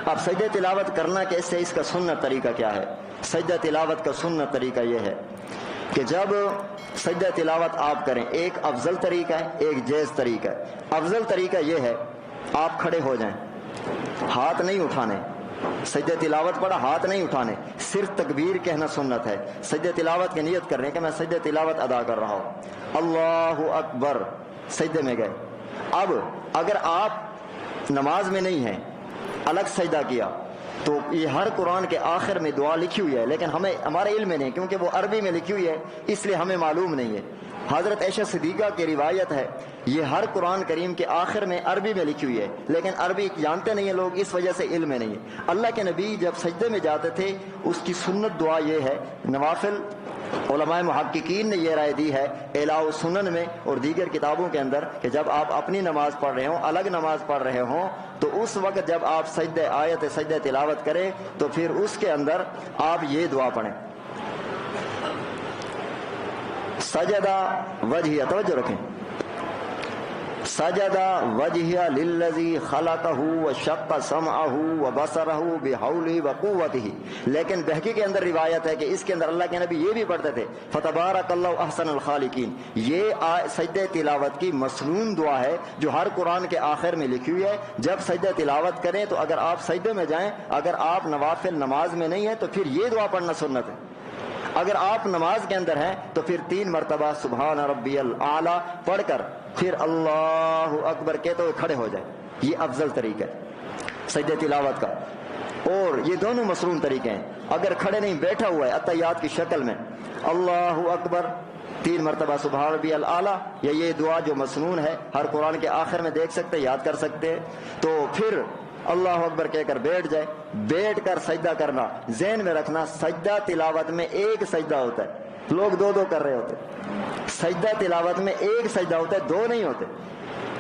اب سجدہ تلاوت کرنا کیسے، اس کا سنت طریقہ کیا ہے؟ سجدہ تلاوت کا سنت طریقہ یہ ہے کہ جب سجدہ تلاوت آپ کریں، ایک افضل طریقہ ہے، ایک جائز طریقہ ہے۔ افضل طریقہ یہ ہے آپ کھڑے ہو جائیں، ہاتھ نہیں اٹھانے، سجدہ تلاوت پڑھا ہاتھ نہیں اٹھانے، صرف تکبیر کہنا سنت ہے۔ سجدہ تلاوت کی نیت کر رہے ہیں کہ میں سجدہ تلاوت ادا کر رہا ہوں، اللہ اکبر، سجدے میں گئے۔ اب اگر آپ نماز میں نہیں ہیں، الگ سجدہ کیا، تو یہ ہر قرآن کے آخر میں دعا لکھی ہوئی ہے، لیکن ہمارے علم میں نہیں، کیونکہ وہ عربی میں لکھی ہوئی ہے، اس لیے ہمیں معلوم نہیں ہے۔ حضرت عائشہ صدیقہ کی روایت ہے، یہ ہر قرآن کریم کے آخر میں عربی میں لکھی ہوئی ہے، لیکن عربی جانتے نہیں ہیں لوگ، اس وجہ سے علم میں نہیں ہے۔ اللہ کے نبی جب سجدے میں جاتے تھے، اس کی سنت دعا یہ ہے، نوافل علماء محققین نے یہ رائے دی ہے اعلاء السنن میں اور دیگر کتابوں کے اندر کہ جب آپ اپنی نماز پڑھ رہے ہوں، الگ نماز پڑھ رہے ہوں، تو اس وقت جب آپ سجدہ تلاوت کریں تو پھر اس کے اندر آپ یہ دعا پڑھیں، سجدہ وجہیہ، توجہ رکھیں، سجدہ وجہیہ للذی خلقہ وشق سمعہ وبصرہ بحولہ وقوتہ۔ لیکن بہقی کے اندر روایت ہے کہ اس کے اندر اللہ کے نبی یہ بھی پڑھتے تھے فتبارک اللہ احسن الخالقین۔ یہ سجدہ تلاوت کی مسنون دعا ہے جو ہر قرآن کے آخر میں لکھی ہوئی ہے۔ جب سجدہ تلاوت کریں تو اگر آپ سجدے میں جائیں، اگر آپ نوافل نماز میں نہیں ہیں تو پھر یہ دعا پڑھنا سنت ہے۔ اگر آپ نماز کے اندر ہیں تو پھر 3 مرتبہ سبحان ربی الاعلیٰ پڑھ کر پھر اللہ اکبر کہتے ہوئے کھڑے ہو جائیں، یہ افضل طریقہ ہے سجدہ تلاوت کا۔ اور یہ دونوں مسنون طریقے ہیں۔ اگر کھڑے نہیں، بیٹھا ہوا ہے اتحیات کی شکل میں، اللہ اکبر 3 مرتبہ سبحان ربی الاعلیٰ، یا یہ دعا جو مسنون ہے ہر قرآن کے آخر میں دیکھ سکتے، یاد کر سکتے ہیں، تو پھر اللہ اکبر کہہ کر بیٹھ جائے۔ بیٹھ کر سجدہ کرنا، ذہن میں رکھنا، سجدہ تلاوت میں ایک سجدہ ہوتا ہے، لوگ 2 کر رہے ہوتے۔ سجدہ تلاوت میں ایک سجدہ ہوتا ہے، 2 نہیں ہوتے۔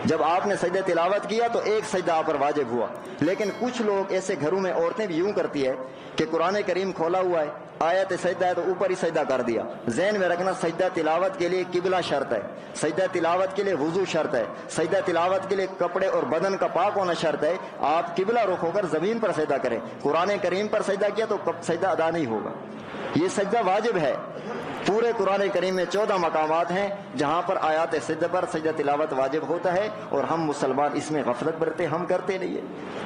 جب آپ نے سجدہ تلاوت کیا تو ایک سجدہ آپ پر واجب ہوا، لیکن کچھ لوگ ایسے گھروں میں عورتیں بھی یوں کرتی ہے کہ قرآن کریم کھولا ہوا ہے، آیت سجدہ ہے تو اوپر ہی سجدہ کر دیا۔ ذہن میں رکھنا، سجدہ تلاوت کے لیے قبلہ شرط ہے، سجدہ تلاوت کے لیے وضو شرط ہے، سجدہ تلاوت کے لیے کپڑے اور بدن کا پاک ہونا شرط ہے۔ آپ قبلہ رخ ہو کر زمین پر سجدہ کریں، قرآن کریم پر سجدہ کیا تو سجدہ ادا نہیں ہوگا، یہ سجدہ واجب ہے۔ پورے قرآن کریم میں 14 مقامات ہیں جہاں پر آیات سجدہ پر سجدہ تلاوت واجب ہوتا ہے، اور ہم مسلمان اس میں غفلت برتے، ہم کرتے نہیں ہیں،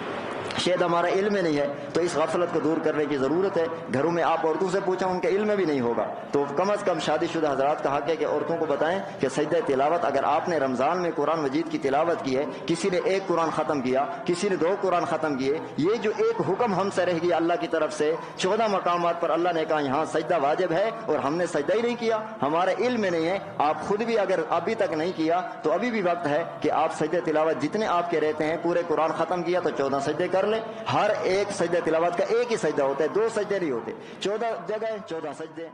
شاید ہمارا علم نہیں ہے، تو اس غفلت کو دور کرنے کی ضرورت ہے۔ گھروں میں آپ عورتوں سے پوچھیں، ان کے علم میں بھی نہیں ہوگا، تو کم از کم شادی شدہ حضرات کا حق ہے کہ عورتوں کو بتائیں کہ سجدہ تلاوت اگر آپ نے رمضان میں قرآن مجید کی تلاوت کی ہے، کسی نے 1 قرآن ختم کیا، کسی نے 2 قرآن ختم کیے، یہ جو ایک حکم ہم سے رہ گیا اللہ کی طرف سے، 14 مقامات پر اللہ نے کہا یہاں سجدہ واجب ہے اور ہم نے سجدہ ہی نہیں کیا، ہمارے علم میں نہیں ہے۔ آپ خود بھی اگر ابھی تک نہیں کیا تو ابھی بھی وقت ہے کہ آپ سجدہ تلاوت جتنے آپ کے رہتے ہیں، پورے قرآن ختم کیا تو 14 سجدے کر لیں۔ ہر ایک سجدہ تلاوت کا ایک ہی سجدہ ہوتا ہے، 2 سجدے نہیں ہوتے، 14 جگہ 14 سجدے۔